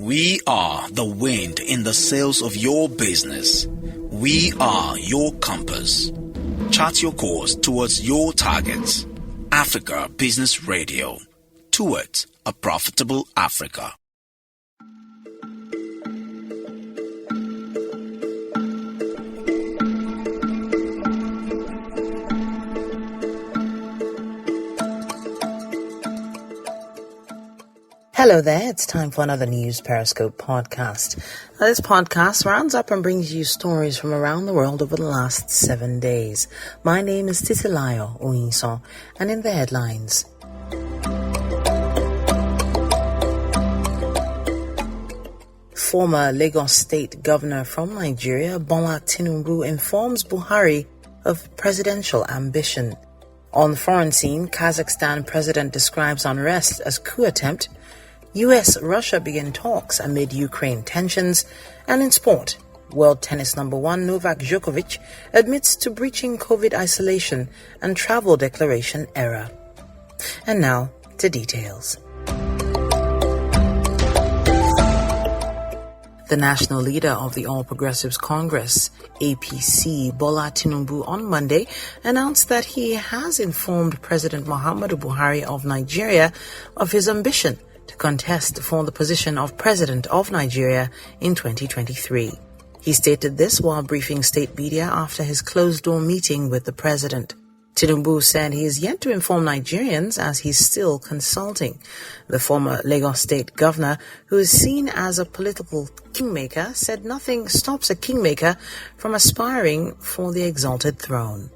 We are the wind in the sails of your business. We are your compass. Chart your course towards your targets. Africa Business Radio. Towards a profitable Africa. Hello there, it's time for another News Periscope podcast. This podcast rounds up and brings you stories from around the world over the last 7 days. My name is Titilayo Oyinson, and in the headlines. Former Lagos State Governor from Nigeria, Bola Tinubu, informs Buhari of presidential ambition. On the foreign scene, Kazakhstan president describes unrest as coup attempt. US-Russia begin talks amid Ukraine tensions. And in sport, world tennis number 1 Novak Djokovic admits to breaching COVID isolation and travel declaration error. And now to details. The national leader of the All Progressives Congress, APC, Bola Tinubu, on Monday announced that he has informed President Muhammadu Buhari of Nigeria of his ambition to contest for the position of President of Nigeria in 2023. He stated this while briefing state media after his closed-door meeting with the president. Tinubu said he is yet to inform Nigerians as he's still consulting. The former Lagos State Governor, who is seen as a political kingmaker, said nothing stops a kingmaker from aspiring for the exalted throne.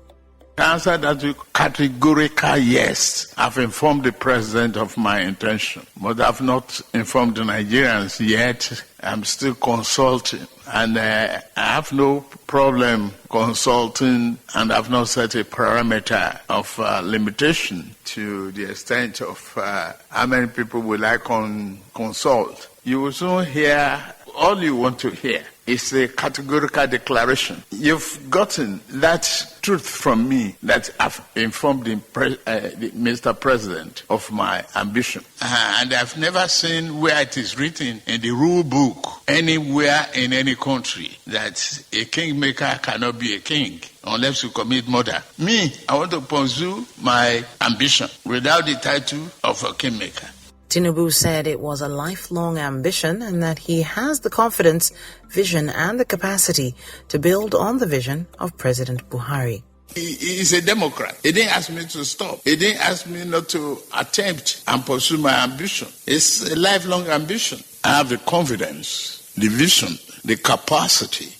The answer that is categorical yes. I've informed the president of my intention, but I've not informed the Nigerians yet. I'm still consulting, and I have no problem consulting, and I've not set a parameter of limitation to the extent of how many people will I consult. You will soon hear all you want to hear. It's a categorical declaration. You've gotten that truth from me that I've informed the Mr. President of my ambition. And I've never seen where it is written in the rule book anywhere in any country that a kingmaker cannot be a king unless you commit murder. Me, I want to pursue my ambition without the title of a kingmaker. Tinubu said it was a lifelong ambition and that he has the confidence, vision and the capacity to build on the vision of President Buhari. He is a Democrat. He didn't ask me to stop. He didn't ask me not to attempt and pursue my ambition. It's a lifelong ambition. I have the confidence, the vision, the capacity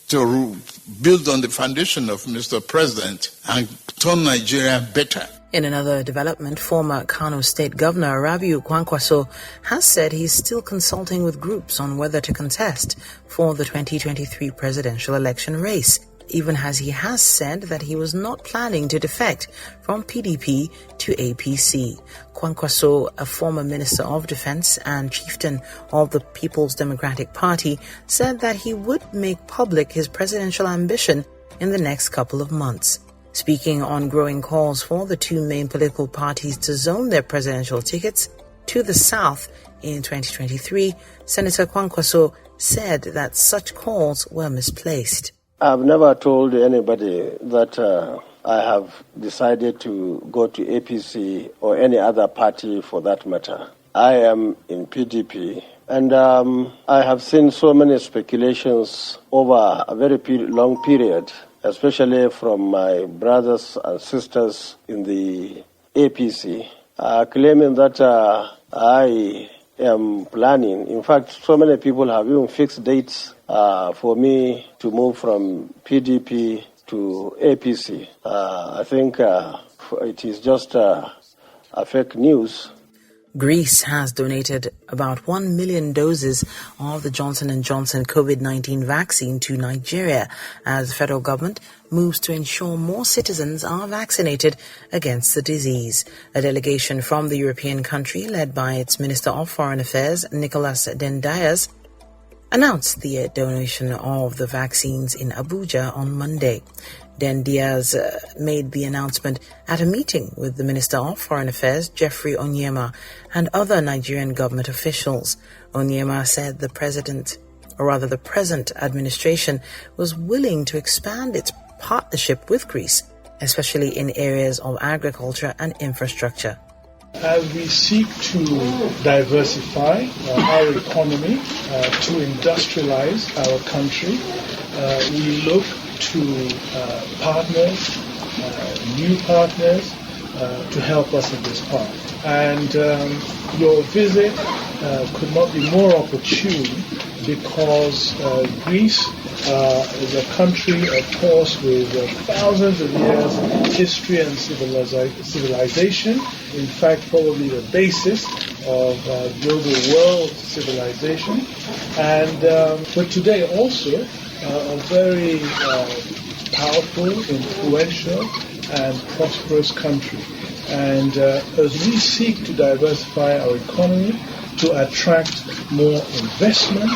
to build on the foundation of Mr. President and turn Nigeria better. In another development, former Kano State Governor Rabiu Kwankwaso has said he's still consulting with groups on whether to contest for the 2023 presidential election race, even as he has said that he was not planning to defect from PDP to APC. Kwankwaso, a former Minister of Defense and chieftain of the People's Democratic Party, said that he would make public his presidential ambition in the next couple of months. Speaking on growing calls for the two main political parties to zone their presidential tickets to the south in 2023, Senator Kwankwaso said that such calls were misplaced. I've never told anybody that I have decided to go to APC or any other party for that matter. I am in PDP, and I have seen so many speculations over a very long period, especially from my brothers and sisters in the APC, claiming that I am planning. In fact, so many people have even fixed dates for me to move from PDP to APC. I think it is just a fake news. Greece has donated about 1 million doses of the Johnson & Johnson COVID-19 vaccine to Nigeria as the federal government moves to ensure more citizens are vaccinated against the disease. A delegation from the European country, led by its Minister of Foreign Affairs, Nicholas Dendias, announced the donation of the vaccines in Abuja on Monday. Den Diaz made the announcement at a meeting with the Minister of Foreign Affairs, Jeffrey Onyema, and other Nigerian government officials. Onyema said the present administration was willing to expand its partnership with Greece, especially in areas of agriculture and infrastructure. As we seek to diversify our economy, to industrialize our country, we look to partners, new partners, to help us in this path. And your visit could not be more opportune because Greece is a country, of course, with thousands of years history and civilization. In fact, probably the basis of global world civilization. And but today also a very powerful, influential, and prosperous country. And as we seek to diversify our economy, to attract more investment,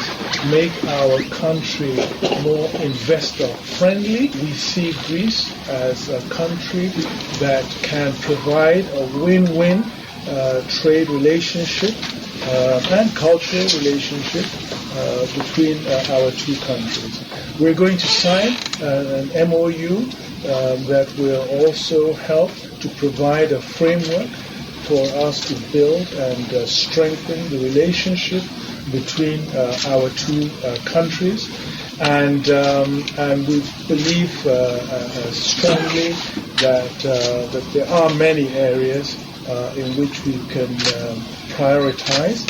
make our country more investor-friendly, we see Greece as a country that can provide a win-win trade relationship and cultural relationship between our two countries. We're going to sign an MOU that will also help to provide a framework for us to build and strengthen the relationship between our two countries, and we believe strongly that there are many areas in which we can prioritize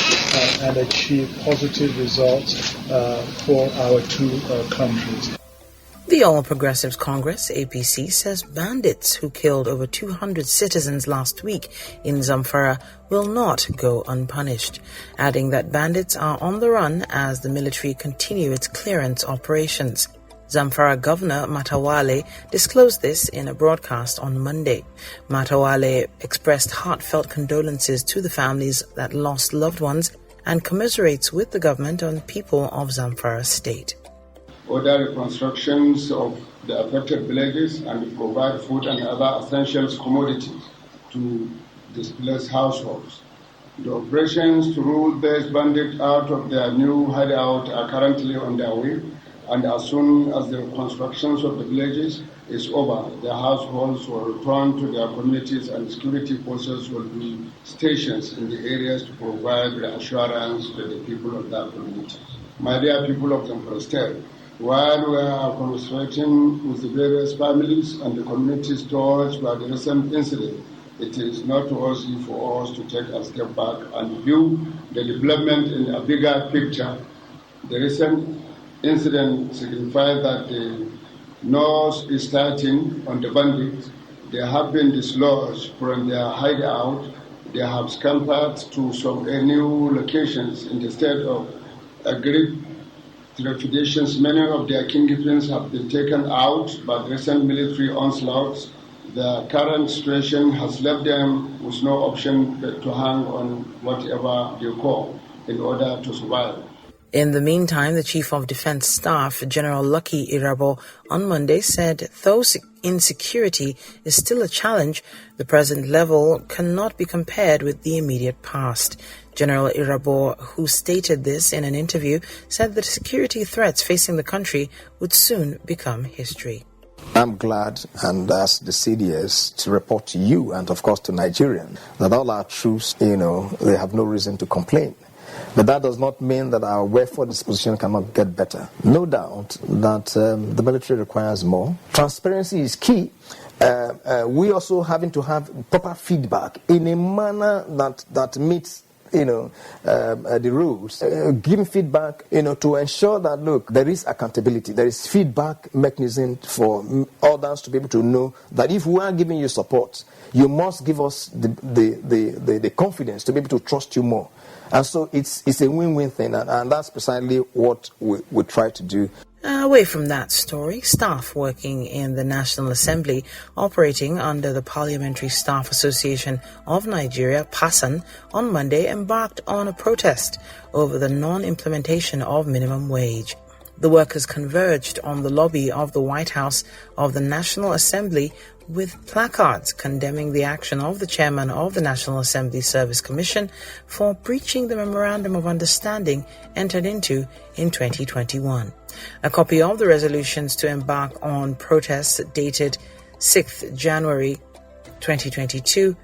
and achieve positive results for our two countries. The All Progressives Congress, APC, says bandits who killed over 200 citizens last week in Zamfara will not go unpunished, adding that bandits are on the run as the military continue its clearance operations. Zamfara Governor Matawale disclosed this in a broadcast on Monday. Matawale expressed heartfelt condolences to the families that lost loved ones and commiserates with the government and people of Zamfara state. Order reconstructions of the affected villages and provide food and other essentials commodities to displaced households. The operations to rule these bandits out of their new hideout are currently on their way, and as soon as the reconstructions of the villages is over, the households will return to their communities and security forces will be stationed in the areas to provide reassurance to the people of that community. My dear people of Zamfara State, while we are commiserating with the various families and the communities touched by the recent incident, it is not easy for us to take a step back and view the development in a bigger picture. The recent incident signifies that the North is starting on the bandits. They have been dislodged from their hideout. They have scampered to some new locations in the state of great trepidations. Many of their kingpins have been taken out by the recent military onslaughts. The current situation has left them with no option but to hang on whatever they call in order to survive. In the meantime, the Chief of Defense Staff, General Lucky Irabo, on Monday said though insecurity is still a challenge, the present level cannot be compared with the immediate past. General Irabo, who stated this in an interview, said that security threats facing the country would soon become history. I'm glad, and as the CDS, to report to you and, of course, to Nigerians that all our troops, they have no reason to complain. But that does not mean that our welfare disposition cannot get better. No doubt that the military requires more. Transparency is key. We also having to have proper feedback in a manner that meets the rules, giving feedback, to ensure that, look, there is accountability, there is feedback mechanism for others to be able to know that if we are giving you support, you must give us the confidence to be able to trust you more. And so it's a win-win thing, and that's precisely what we try to do. Away from that story, staff working in the National Assembly operating under the Parliamentary Staff Association of Nigeria, PASAN, on Monday embarked on a protest over the non-implementation of minimum wage. The workers converged on the lobby of the White House of the National Assembly with placards condemning the action of the chairman of the National Assembly Service Commission for breaching the Memorandum of Understanding entered into in 2021. A copy of the resolutions to embark on protests dated 6th January 2022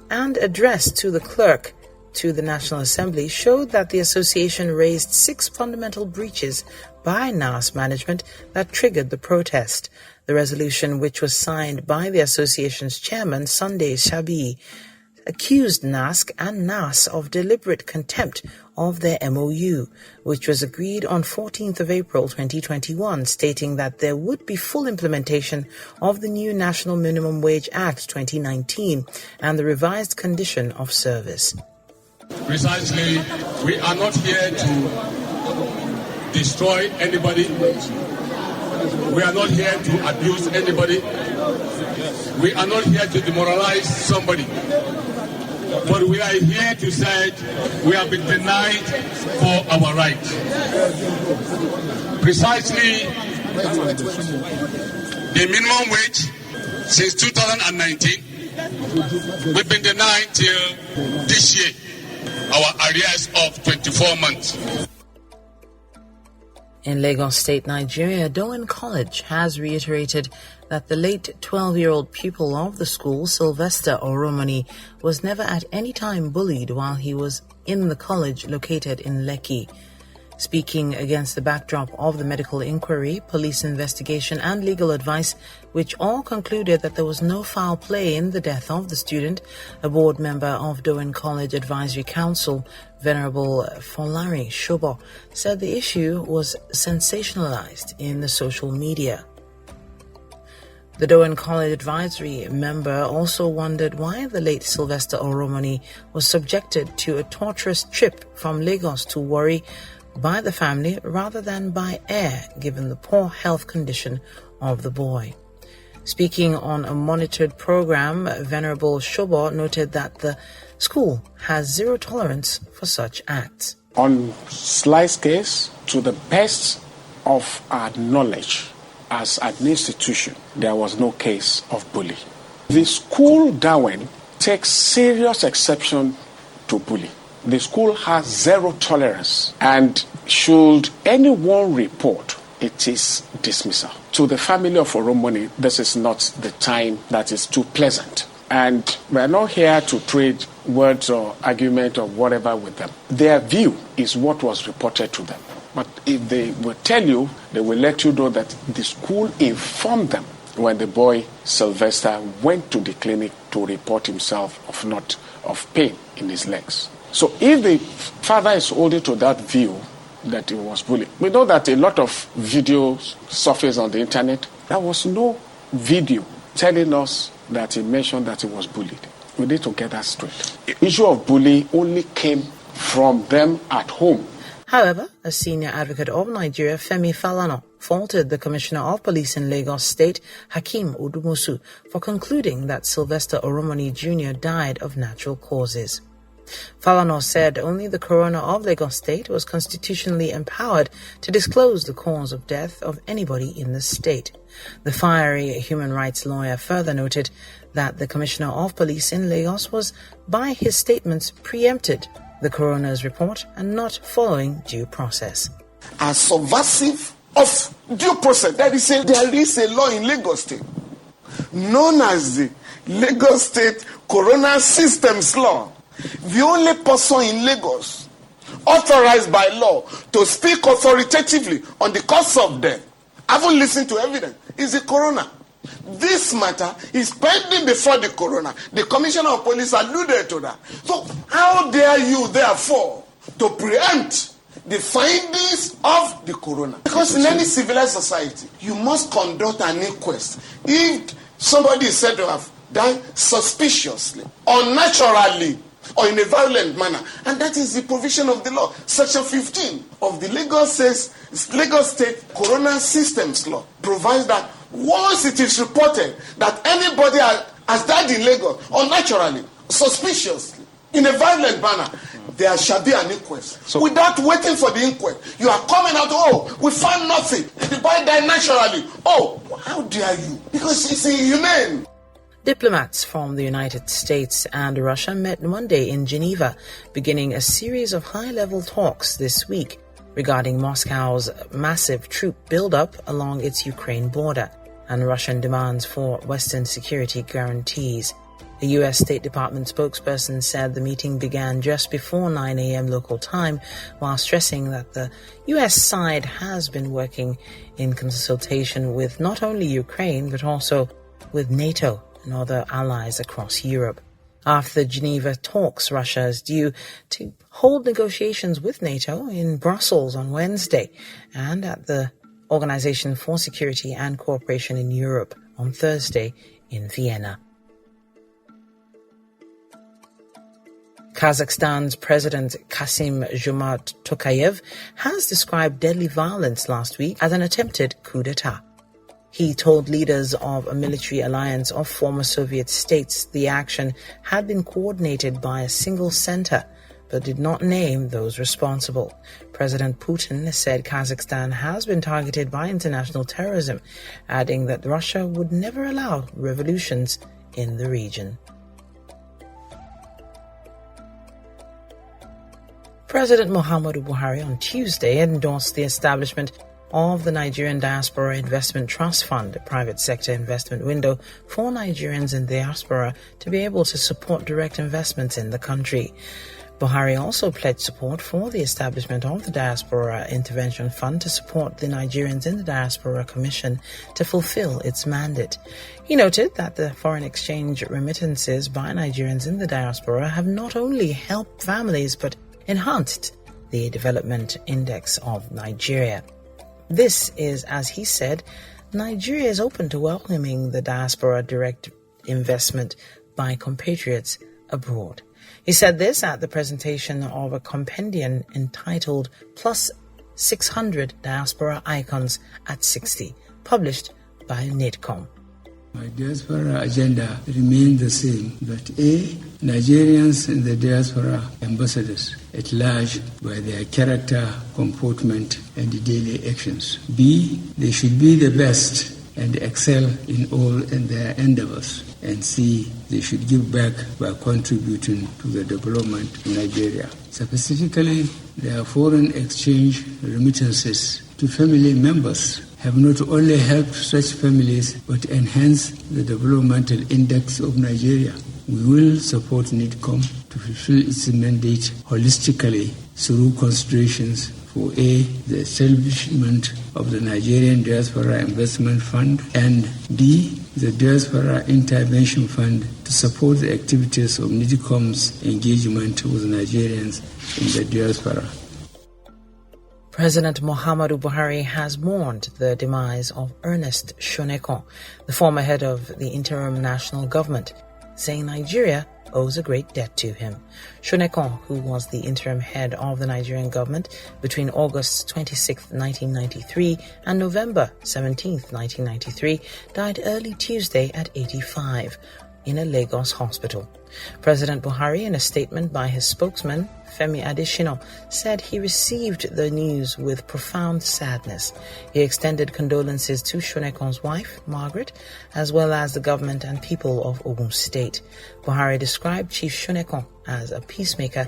and addressed to the clerk to the National Assembly showed that the association raised 6 fundamental breaches by NAS management that triggered the protest. The resolution, which was signed by the association's chairman, Sunday Shabi, accused NASC and NAS of deliberate contempt of their MOU, which was agreed on 14th of April 2021, stating that there would be full implementation of the new National Minimum Wage Act 2019 and the revised condition of service. Precisely, we are not here to destroy anybody. We are not here to abuse anybody. We are not here to demoralize somebody. But we are here to say we have been denied for our rights. Precisely, the minimum wage since 2019, we've been denied till this year, our arrears of 24 months. In Lagos State, Nigeria, Dowen College has reiterated that the late 12-year-old pupil of the school, SYLVESTER OROMONI, was never at any time bullied while he was in the college located in Lekki. Speaking against the backdrop of the medical inquiry, police investigation and legal advice, which all concluded that there was no foul play in the death of the student, a board member of Dowen College Advisory Council, Venerable Folari Shobo, said the issue was sensationalized in the social media. The Dowen College Advisory member also wondered why the late SYLVESTER OROMONI was subjected to a torturous trip from Lagos to Warri by the family rather than by air, given the poor health condition of the boy. Speaking on a monitored program, Venerable Shobo noted that the school has zero tolerance for such acts. On Sly's case, to the best of our knowledge, as an institution, there was no case of bullying. The school, Dowen, takes serious exception to bullying. The school has zero tolerance, and should anyone report, it is dismissal. To the family of OROMONI, this is not the time that is too pleasant. And we are not here to trade words or argument or whatever with them. Their view is what was reported to them. But if they will tell you, they will let you know that the school informed them when the boy SYLVESTER went to the clinic to report himself of pain in his legs. So if the father is holding to that view that he was bullied, we know that a lot of videos surface on the internet. There was no video telling us that he mentioned that he was bullied. We need to get that straight. The issue of bullying only came from them at home. However, a senior advocate of Nigeria, Femi Falana, faulted the Commissioner of Police in Lagos State, Hakeem Odumosu, for concluding that SYLVESTER OROMONI Jr. died of natural causes. Falana said only the coroner of Lagos State was constitutionally empowered to disclose the cause of death of anybody in the state. The fiery human rights lawyer further noted that the Commissioner of Police in Lagos was, by his statements, preempted the coroner's report and not following due process. As subversive of due process, there is a law in Lagos State known as the Lagos State Coroner Systems Law. The only person in Lagos authorized by law to speak authoritatively on the cause of death, having listened to evidence, is the coroner. This matter is pending before the coroner. The Commissioner of Police alluded to that. So how dare you, therefore, to preempt the findings of the coroner? Because in any civilized society, you must conduct an inquest. If somebody is said to have died suspiciously, unnaturally, or in a violent manner, and that is the provision of the law. Section 15 of the Lagos State Coroner Systems Law provides that once it is reported that anybody has died in Lagos unnaturally, suspiciously, in a violent manner, there shall be an inquest. So, without waiting for the inquest, you are coming out, oh, we found nothing. The boy died naturally. Oh, how dare you? Because it's inhumane. Diplomats from the United States and Russia met Monday in Geneva, beginning a series of high-level talks this week regarding Moscow's massive troop buildup along its Ukraine border and Russian demands for Western security guarantees. The U.S. State Department spokesperson said the meeting began just before 9 a.m. local time, while stressing that the U.S. side has been working in consultation with not only Ukraine but also with NATO and other allies across Europe. After the Geneva talks, Russia is due to hold negotiations with NATO in Brussels on Wednesday and at the Organization for Security and Cooperation in Europe on Thursday in Vienna. Kazakhstan's President Kassym-Jomart Tokayev has described deadly violence last week as an attempted coup d'etat. He told leaders of a military alliance of former Soviet states the action had been coordinated by a single center, but did not name those responsible. President Putin said Kazakhstan has been targeted by international terrorism, adding that Russia would never allow revolutions in the region. President Muhammadu Buhari on Tuesday endorsed the establishment of the Nigerian Diaspora Investment Trust Fund, a private sector investment window for Nigerians in diaspora to be able to support direct investments in the country. Buhari also pledged support for the establishment of the Diaspora Intervention Fund to support the Nigerians in the Diaspora Commission to fulfill its mandate. He noted that the foreign exchange remittances by Nigerians in the diaspora have not only helped families but enhanced the development index of Nigeria. This is, as he said, Nigeria is open to welcoming the diaspora direct investment by compatriots abroad. He said this at the presentation of a compendium entitled Plus 600 Diaspora Icons at 60, published by NIDCOM. My diaspora agenda remains the same, that A, Nigerians in the diaspora ambassadors at large by their character, comportment, and daily actions. B, they should be the best and excel in all in their endeavors. And C, they should give back by contributing to the development of Nigeria. Specifically, their foreign exchange remittances to family members have not only helped such families but enhanced the developmental index of Nigeria. We will support NIDCOM to fulfill its mandate holistically through considerations for A, the establishment of the Nigerian Diaspora Investment Fund, and B, the Diaspora Intervention Fund to support the activities of NIDCOM's engagement with Nigerians in the diaspora. President Muhammadu Buhari has mourned the demise of Ernest Shonekan, the former head of the Interim national government, saying Nigeria owes a great debt to him. Shonekan, who was the interim head of the Nigerian government between August 26, 1993 and November 17, 1993, died early Tuesday at 85 in a Lagos hospital. President Buhari, in a statement by his spokesman, Femi Adesina, said he received the news with profound sadness. He extended condolences to Shonekan's wife, Margaret, as well as the government and people of Ogun State. Buhari described Chief Shonekan as a peacemaker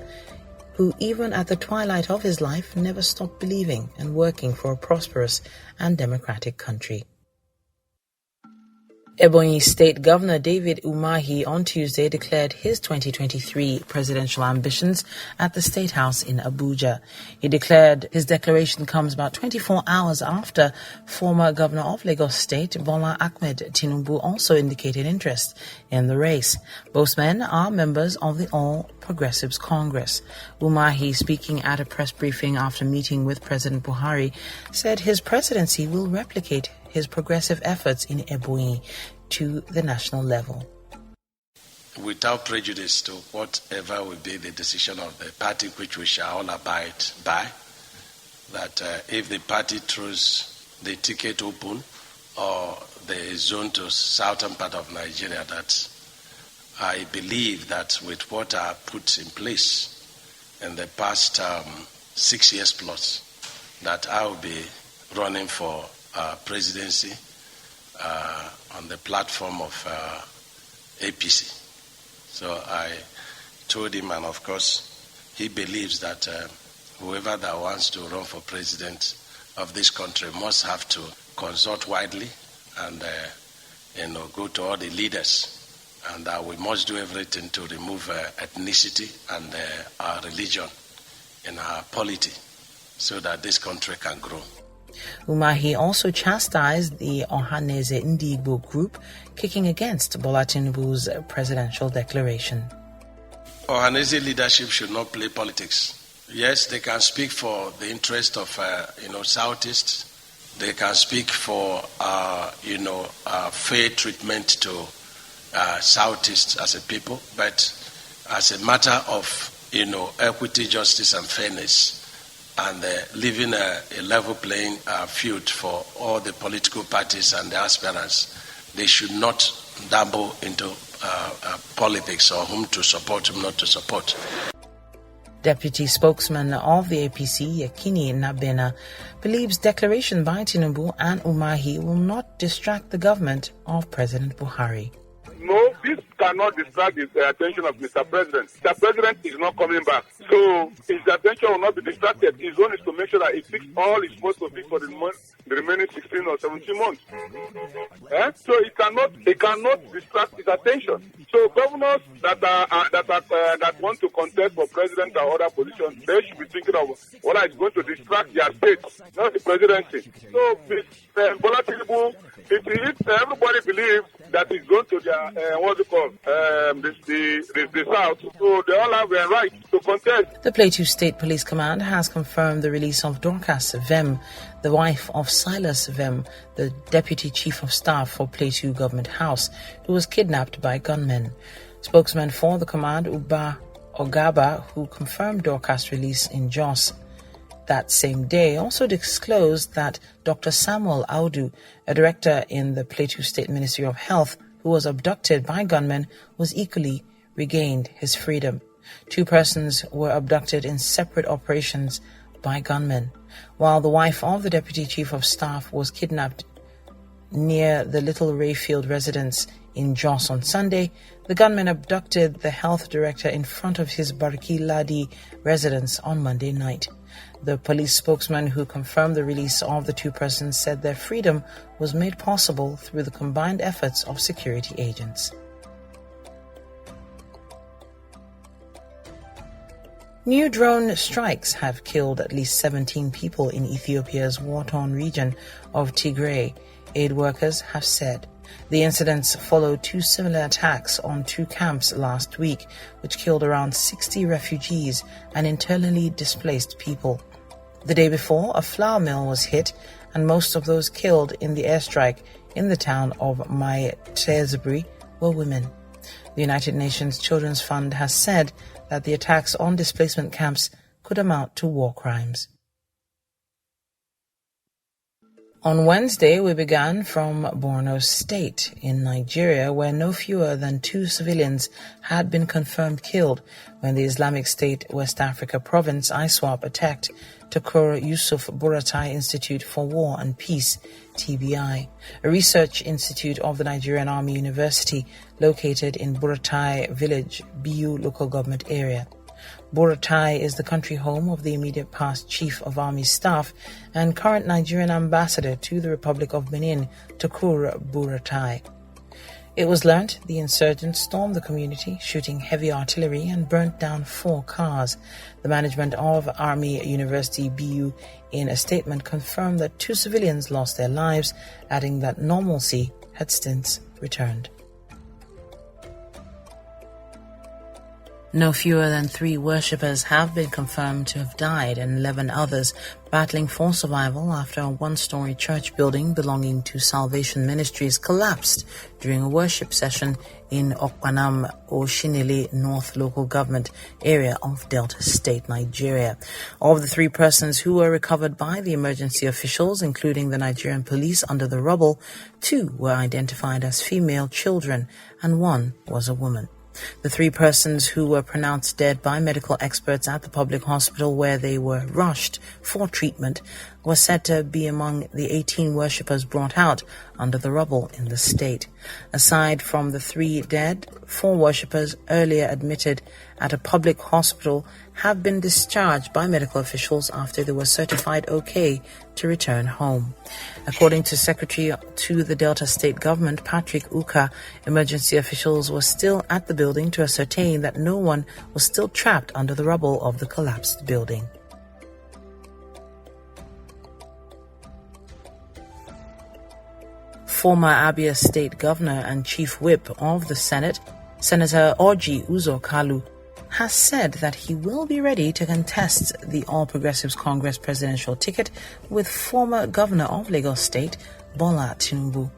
who, even at the twilight of his life, never stopped believing and working for a prosperous and democratic country. Ebonyi State Governor David Umahi on Tuesday declared his 2023 presidential ambitions at the State House in Abuja. He declared his declaration comes about 24 hours after former Governor of Lagos State, Bola Tinubu, also indicated interest in the race. Both men are members of the All Progressives Congress. Umahi, speaking at a press briefing after meeting with President Buhari, said his presidency will replicate his progressive efforts in Ebonyi to the national level. Without prejudice to whatever will be the decision of the party, which we shall all abide by, that if the party throws the ticket open or the zone to southern part of Nigeria, that I believe that with what I put in place in the past 6 years plus, that I will be running for presidency on the platform of APC. So I told him, and of course, he believes that whoever that wants to run for president of this country must have to consult widely and go to all the leaders, and that we must do everything to remove ethnicity and our religion in our polity so that this country can grow. Umahi also chastised the Ohaneze Ndigbo group kicking against Bola Tinubu's presidential declaration. Ohaneze leadership should not play politics. Yes, they can speak for the interest of Southeast. They can speak for fair treatment to Southeast as a people, but as a matter of equity, justice, and fairness, and leaving a level playing field for all the political parties and the aspirants, they should not dabble into politics or whom to support, whom not to support. Deputy spokesman of the APC, Yakini Nabena, believes declaration by Tinubu and Umahi will not distract the government of President Buhari. No, this cannot distract the attention of Mr. President. Mr. President is not coming back. So his attention will not be distracted. His own is to make sure that he fixes all he's supposed to fix for the remaining 16 or 17 months. So it cannot distract his attention. So governors that want to contest for president or other positions, they should be thinking of what is going to distract their state, not the presidency. So Bola Tinubu, if everybody believes that is going to their the south, so they all have a right to contest. The Plateau State Police Command has confirmed the release of Dorcas Vem, the wife of Silas Vem, the Deputy Chief of Staff for Plateau Government House, who was kidnapped by gunmen. Spokesman for the command, Uba Ogaba, who confirmed Dorcas' release in Jos that same day, also disclosed that Dr. Samuel Audu, a director in the Plateau State Ministry of Health, who was abducted by gunmen, was equally regained his freedom. 2 persons were abducted in separate operations by gunmen, while the wife of the Deputy Chief of Staff was kidnapped near the Little Rayfield residence in Jos on Sunday. The gunmen abducted the health director in front of his Barki Ladi residence on Monday night. The police spokesman who confirmed the release of the 2 persons said their freedom was made possible through the combined efforts of security agents. New drone strikes have killed at least 17 people in Ethiopia's war-torn region of Tigray, aid workers have said. The incidents followed 2 similar attacks on 2 camps last week, which killed around 60 refugees and internally displaced people. The day before, a flour mill was hit, and most of those killed in the airstrike in the town of Maitezebri were women. The United Nations Children's Fund has said that the attacks on displacement camps could amount to war crimes. On Wednesday, we began from Borno State in Nigeria, where no fewer than 2 civilians had been confirmed killed when the Islamic State West Africa province ISWAP attacked Tukur Yusuf Buratai Institute for War and Peace, TBI, a research institute of the Nigerian Army University located in Buratai village, BU local government area. Buratai is the country home of the immediate past Chief of Army Staff and current Nigerian ambassador to the Republic of Benin, Tukur Buratai. It was learnt the insurgents stormed the community, shooting heavy artillery and burnt down 4 cars. The management of Army University BU in a statement confirmed that 2 civilians lost their lives, adding that normalcy had since returned. No fewer than 3 worshippers have been confirmed to have died and 11 others battling for survival after a 1-story church building belonging to Salvation Ministries collapsed during a worship session in Okpanam Oshinili North local government area of Delta State, Nigeria. Of the 3 persons who were recovered by the emergency officials, including the Nigerian police under the rubble, 2 were identified as female children and 1 was a woman. The 3 persons who were pronounced dead by medical experts at the public hospital where they were rushed for treatment were said to be among the 18 worshippers brought out under the rubble in the state. Aside from the 3 dead, 4 worshippers earlier admitted at a public hospital have been discharged by medical officials after they were certified okay to return home. According to Secretary to the Delta State Government, Patrick Uka, emergency officials were still at the building to ascertain that no one was still trapped under the rubble of the collapsed building. Former Abia State Governor and Chief Whip of the Senate, Senator Orji Uzo Kalu, has said that he will be ready to contest the All Progressives Congress presidential ticket with former Governor of Lagos State, Bola Tinubu,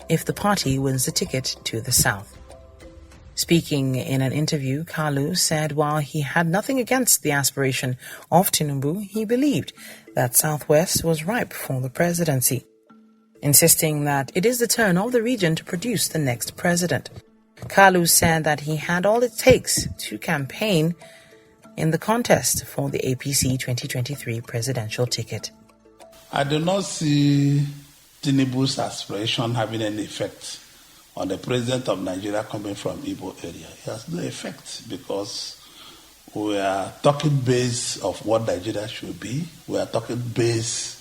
if the party wins the ticket to the south. Speaking in an interview, Kalu said while he had nothing against the aspiration of Tinubu, he believed that Southwest was ripe for the presidency, insisting that it is the turn of the region to produce the next president. Kalu said that he had all it takes to campaign in the contest for the APC 2023 presidential ticket. I do not see Tinubu's aspiration having any effect on the president of Nigeria coming from Igbo area. It has no effect because we are talking base of what Nigeria should be. We are talking base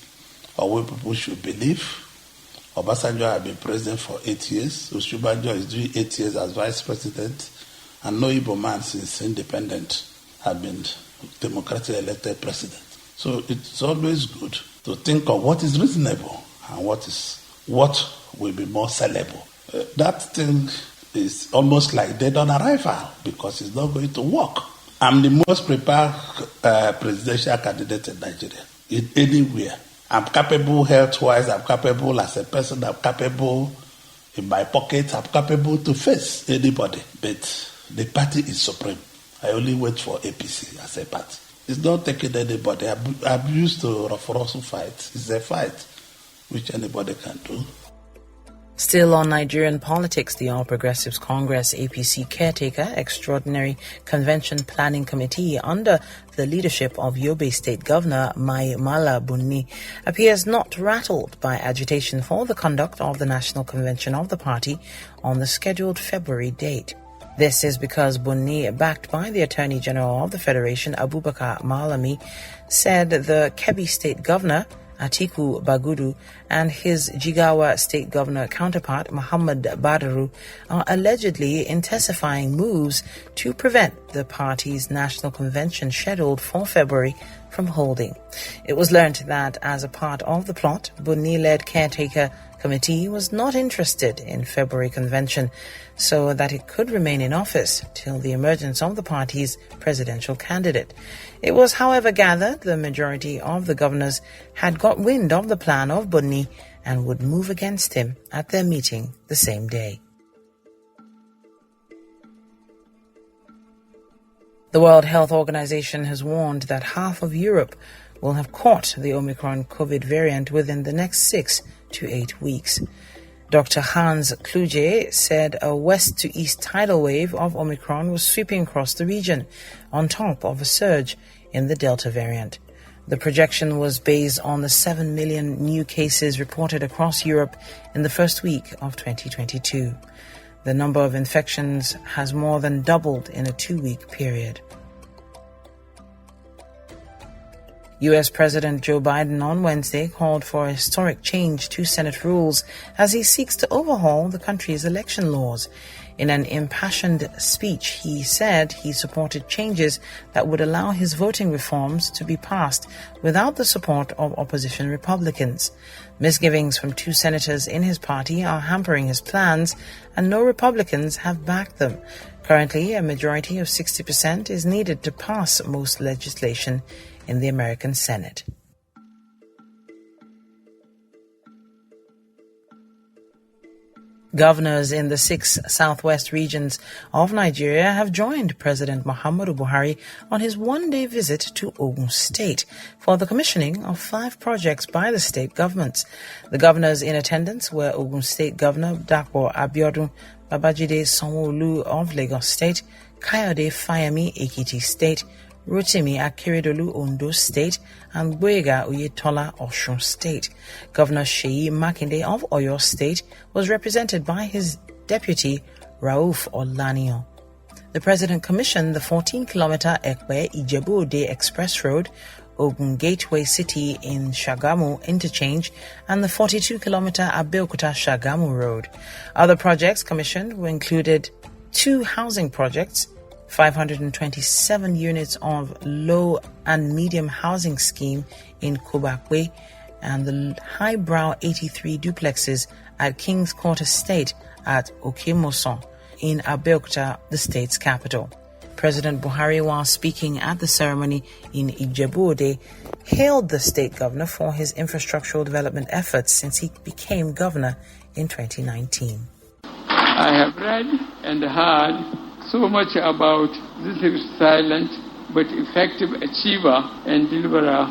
of what people should believe. Obasanjo has been president for 8 years. Osinbajo is doing 8 years as vice president. And no Igbo man since independent has been democratically elected president. So it's always good to think of what is reasonable and what will be more sellable. That thing is almost like dead on arrival because it's not going to work. I'm the most prepared presidential candidate in Nigeria, anywhere. I'm capable health-wise, I'm capable as a person, I'm capable in my pocket, I'm capable to face anybody. But the party is supreme. I only wait for APC as a party. It's not taking anybody. I'm used to rough fight. It's a fight which anybody can do. Still on Nigerian politics, the All Progressives Congress APC Caretaker Extraordinary Convention Planning Committee under the leadership of Yobe State Governor Mai Mala Bunni appears not rattled by agitation for the conduct of the National Convention of the party on the scheduled February date. This is because Bunni, backed by the Attorney General of the Federation, Abubakar Malami, said the Kebbi State Governor Atiku Bagudu and his Jigawa State Governor counterpart Muhammad Badaru are allegedly intensifying moves to prevent the party's national convention scheduled for February from holding. It was learned that as a part of the plot, Bunni-led caretaker committee was not interested in February convention so that it could remain in office till the emergence of the party's presidential candidate. It was, however, gathered the majority of the governors had got wind of the plan of Bunni and would move against him at their meeting the same day. The World Health Organization has warned that half of Europe will have caught the Omicron COVID variant within the next 6 to 8 weeks. Dr. Hans Kluge said a west-to-east tidal wave of Omicron was sweeping across the region, on top of a surge in the Delta variant. The projection was based on the 7 million new cases reported across Europe in the first week of 2022. The number of infections has more than doubled in a 2-week period. U.S. President Joe Biden on Wednesday called for a historic change to Senate rules as he seeks to overhaul the country's election laws. In an impassioned speech, he said he supported changes that would allow his voting reforms to be passed without the support of opposition Republicans. Misgivings from 2 senators in his party are hampering his plans, and no Republicans have backed them. Currently, a majority of 60% is needed to pass most legislation in the American Senate. Governors in the 6 southwest regions of Nigeria have joined President Muhammadu Buhari on his one-day visit to Ogun State for the commissioning of 5 projects by the state governments. The governors in attendance were Ogun State Governor Dapo Abiodun, Babajide Sanwo-Olu of Lagos State, Kayode Fayemi Ekiti State, Rotimi Akeredolu Ondo State, and Boyega Oyetola Osun State. Governor Seyi Makinde of Oyo State was represented by his deputy Rauf Olaniyan. The president commissioned the 14-kilometer Ekpe-Ijebu-Ode Express Road, Ogun Gateway City in Shagamu Interchange, and the 42-kilometer Abeokuta-Shagamu Road. Other projects commissioned were included 2 housing projects, 527 units of low and medium housing scheme in Kobakwe, and the highbrow 83 duplexes at King's Court Estate at Okemoson in Abeokuta, the state's capital. President Buhari, while speaking at the ceremony in Ijebu-Ode, hailed the state governor for his infrastructural development efforts since he became governor in 2019. I have read and heard so much about this silent but effective achiever and deliverer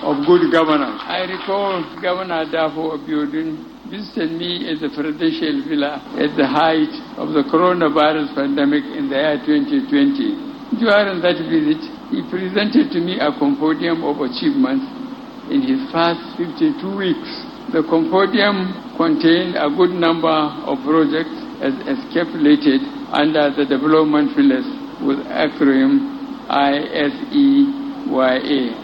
of good governance. I recall Governor Dapo Abiodun visited me at the presidential villa at the height of the coronavirus pandemic in the year 2020. During that visit, he presented to me a compendium of achievements in his first 52 weeks. The compendium contained a good number of projects as escapulated under the development pillars with acronym ISEYA,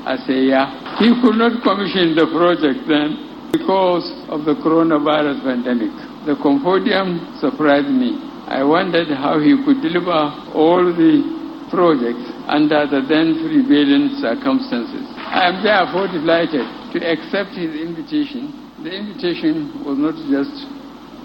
ASEYA. He could not commission the project then because of the coronavirus pandemic. The compendium surprised me. I wondered how he could deliver all the projects under the then prevailing circumstances. I am therefore delighted to accept his invitation. The invitation was not just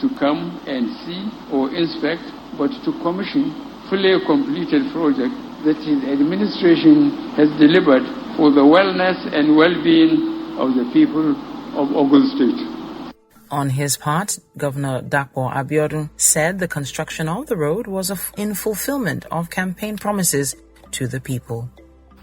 to come and see or inspect, but to commission fully completed projects that his administration has delivered for the wellness and well-being of the people of Ogun State. On his part, Governor Dapo Abiodun said the construction of the road was in fulfillment of campaign promises to the people.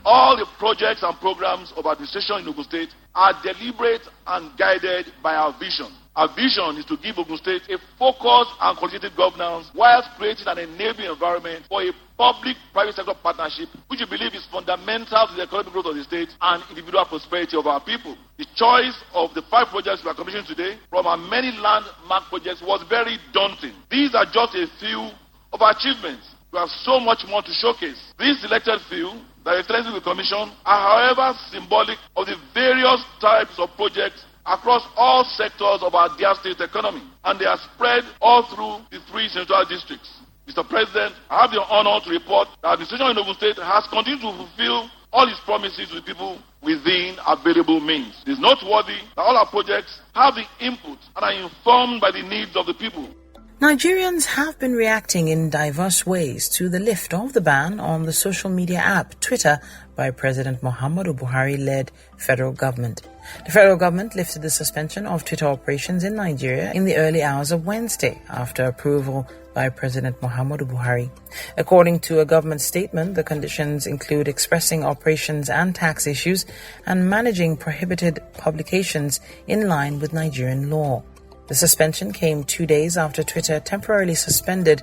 All the projects and programs of administration in Ogun State are deliberate and guided by our vision. Our vision is to give Ogun State a focused and qualitative governance whilst creating an enabling environment for a public-private sector partnership which we believe is fundamental to the economic growth of the state and individual prosperity of our people. The choice of the 5 projects we are commissioning today from our many landmark projects was very daunting. These are just a few of our achievements. We have so much more to showcase. These selected few that Excellency will commission are, however, symbolic of the various types of projects across all sectors of our dear state economy, and they are spread all through the 3 central districts. Mr. President, I have the honor to report that the administration in Ogun State has continued to fulfill all its promises to the people within available means. It is noteworthy that all our projects have the input and are informed by the needs of the people. Nigerians have been reacting in diverse ways to the lift of the ban on the social media app Twitter by President Muhammadu Buhari-led federal government. The federal government lifted the suspension of Twitter operations in Nigeria in the early hours of Wednesday after approval by President Muhammadu Buhari. According to a government statement, the conditions include expressing operations and tax issues and managing prohibited publications in line with Nigerian law. The suspension came 2 days after Twitter temporarily suspended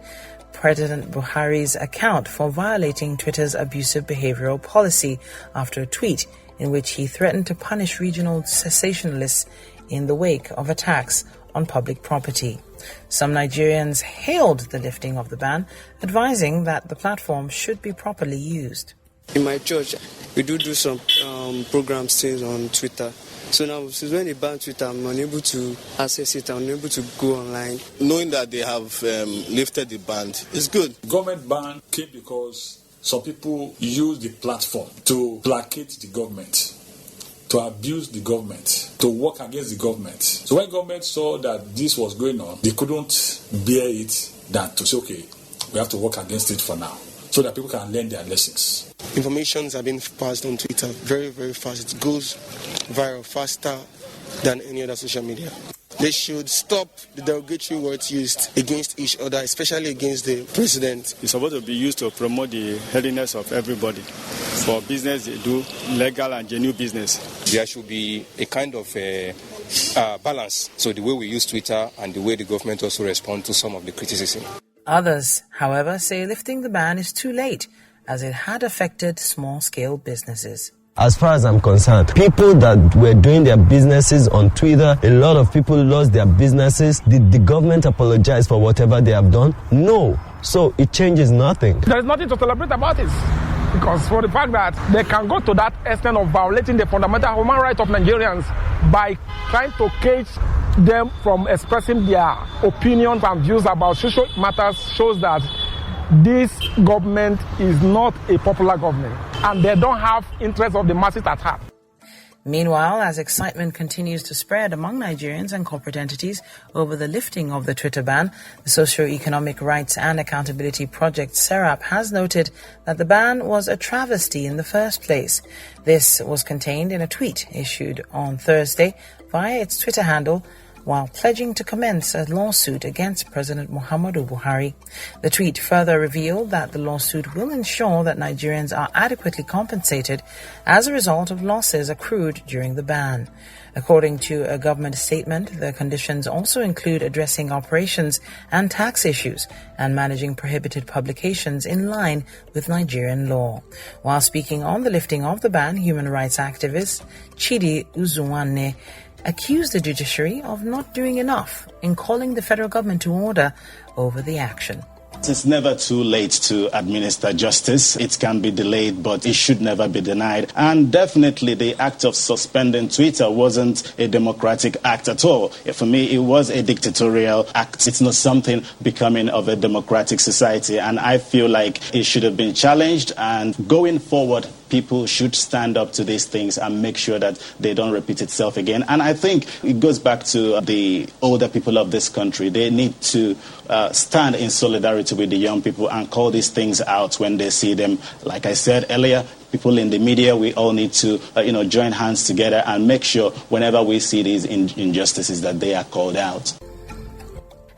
President Buhari's account for violating Twitter's abusive behavioral policy after a tweet in which he threatened to punish regional sensationalists in the wake of attacks on public property. Some Nigerians hailed the lifting of the ban, advising that the platform should be properly used. In my church, we do some programs on Twitter. So now, since when they banned Twitter, I'm unable to access it, I'm unable to go online. Knowing that they have lifted the ban is good. Government ban came because some people use the platform to placate the government, to abuse the government, to work against the government. So when government saw that this was going on, they couldn't bear it than to say, okay, we have to work against it for now, so that people can learn their lessons. Informations are being passed on Twitter very, very fast. It goes viral faster than any other social media. They should stop the derogatory words used against each other, especially against the president. It's supposed to be used to promote the healthiness of everybody. For business, they do legal and genuine business. There should be a kind of balance. So the way we use Twitter and the way the government also respond to some of the criticism. Others, however, say lifting the ban is too late, as it had affected small-scale businesses. As far as I'm concerned, people that were doing their businesses on Twitter, a lot of people lost their businesses. Did the government apologize for whatever they have done? No. So it changes nothing. There is nothing to celebrate about it. Because for the fact that they can go to that extent of violating the fundamental human rights of Nigerians by trying to cage them from expressing their opinions and views about social matters shows that this government is not a popular government and they don't have interest of the masses at heart. Meanwhile, as excitement continues to spread among Nigerians and corporate entities over the lifting of the Twitter ban, the Socio-Economic Rights and Accountability Project SERAP has noted that the ban was a travesty in the first place. This was contained in a tweet issued on Thursday via its Twitter handle, while pledging to commence a lawsuit against President Muhammadu Buhari. The tweet further revealed that the lawsuit will ensure that Nigerians are adequately compensated as a result of losses accrued during the ban. According to a government statement, the conditions also include addressing operations and tax issues and managing prohibited publications in line with Nigerian law. While speaking on the lifting of the ban, human rights activist Chidi Uzunwanne accused the judiciary of not doing enough in calling the federal government to order over the action. It's never too late to administer justice. It can be delayed, but it should never be denied. And definitely the act of suspending Twitter wasn't a democratic act at all. For me, it was a dictatorial act. It's not something becoming of a democratic society. And I feel like it should have been challenged. And going forward, people should stand up to these things and make sure that they don't repeat itself again. And I think it goes back to the older people of this country. They need to stand in solidarity with the young people and call these things out when they see them. Like I said earlier, people in the media, we all need to join hands together and make sure whenever we see these injustices that they are called out.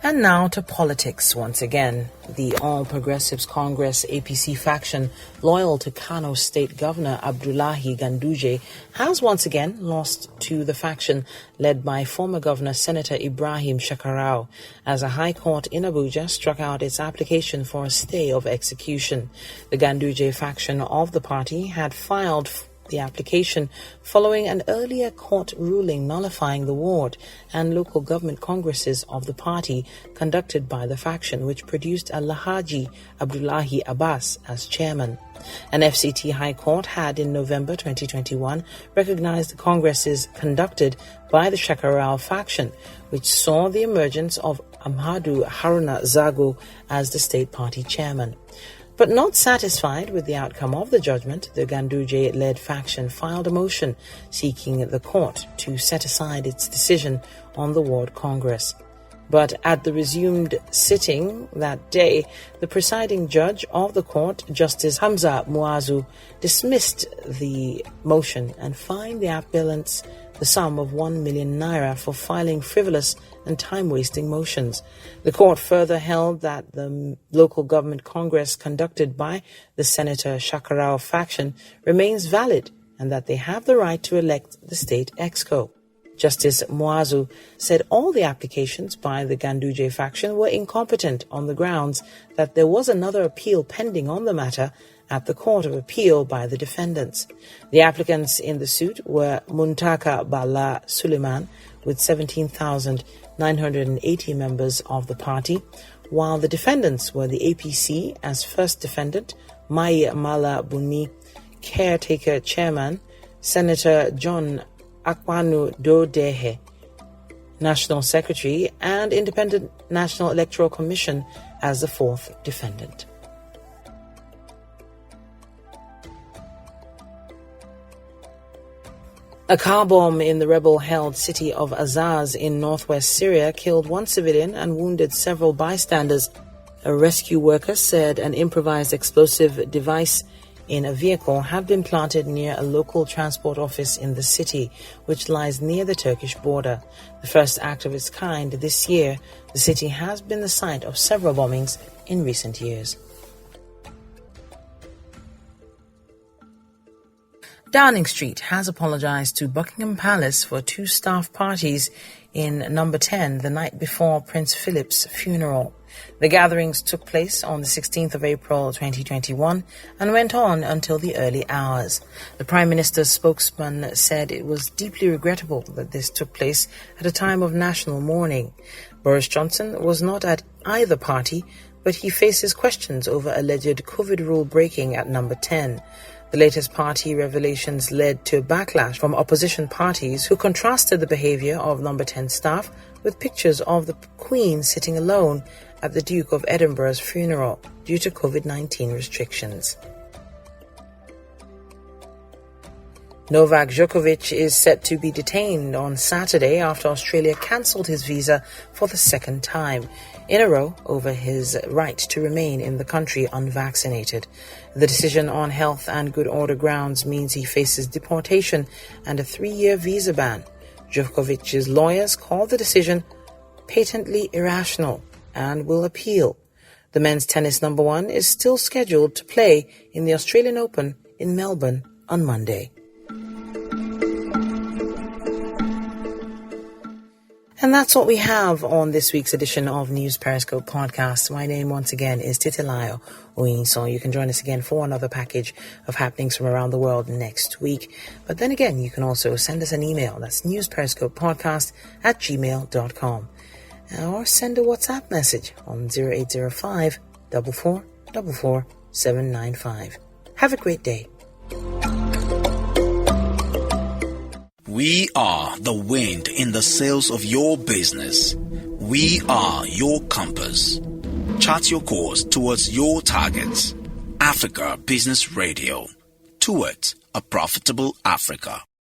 And now to politics once again. The All Progressives Congress APC faction, loyal to Kano State Governor Abdullahi Ganduje, has once again lost to the faction led by former Governor Senator Ibrahim Shekarau, as a high court in Abuja struck out its application for a stay of execution. The Ganduje faction of the party had filed the application following an earlier court ruling nullifying the ward and local government congresses of the party conducted by the faction, which produced Alhaji Abdullahi Abbas as chairman. An FCT High Court had in November 2021 recognized the congresses conducted by the Shekarau faction, which saw the emergence of Amhadu Haruna Zago as the state party chairman. But not satisfied with the outcome of the judgment, the Ganduje-led faction filed a motion seeking the court to set aside its decision on the ward congress. But at the resumed sitting that day, the presiding judge of the court, Justice Hamza Muazu, dismissed the motion and fined the appellants the sum of 1 million naira for filing frivolous and time-wasting motions. The court further held that the local government congress conducted by the Senator Shekarau faction remains valid and that they have the right to elect the state exco. Justice Muazu said all the applications by the Ganduje faction were incompetent on the grounds that there was another appeal pending on the matter at the Court of Appeal by the defendants. The applicants in the suit were Muntaka Bala Suleiman with 17,980 members of the party, while the defendants were the APC as first defendant, Mai Mala Buni, caretaker chairman, Senator John Akwanu Dodehe, National Secretary, and Independent National Electoral Commission as the fourth defendant. A car bomb in the rebel-held city of Azaz in northwest Syria killed one civilian and wounded several bystanders. A rescue worker said an improvised explosive device in a vehicle had been planted near a local transport office in the city, which lies near the Turkish border. The first act of its kind this year, the city has been the site of several bombings in recent years. Downing Street has apologized to Buckingham Palace for 2 staff parties in number 10 the night before Prince Philip's funeral. The gatherings took place on the 16th of April 2021 and went on until the early hours. The Prime Minister's spokesman said it was deeply regrettable that this took place at a time of national mourning. Boris Johnson was not at either party, but he faces questions over alleged COVID rule breaking at number 10. The latest party revelations led to a backlash from opposition parties who contrasted the behavior of number 10 staff with pictures of the Queen sitting alone at the Duke of Edinburgh's funeral due to COVID-19 restrictions. Novak Djokovic is set to be detained on Saturday after Australia cancelled his visa for the second time in a row over his right to remain in the country unvaccinated. The decision on health and good order grounds means he faces deportation and a 3-year visa ban. Djokovic's lawyers call the decision patently irrational and will appeal. The men's tennis number 1 is still scheduled to play in the Australian Open in Melbourne on Monday. And that's what we have on this week's edition of News Periscope Podcast. My name once again is Titilayo Oyinso. You can join us again for another package of happenings from around the world next week. But then again, you can also send us an email. That's newsperiscopepodcast@gmail.com. Or send a WhatsApp message on 0805 4444 795. Have a great day. We are the wind in the sails of your business. We are your compass. Chart your course towards your targets. Africa Business Radio. Towards a profitable Africa.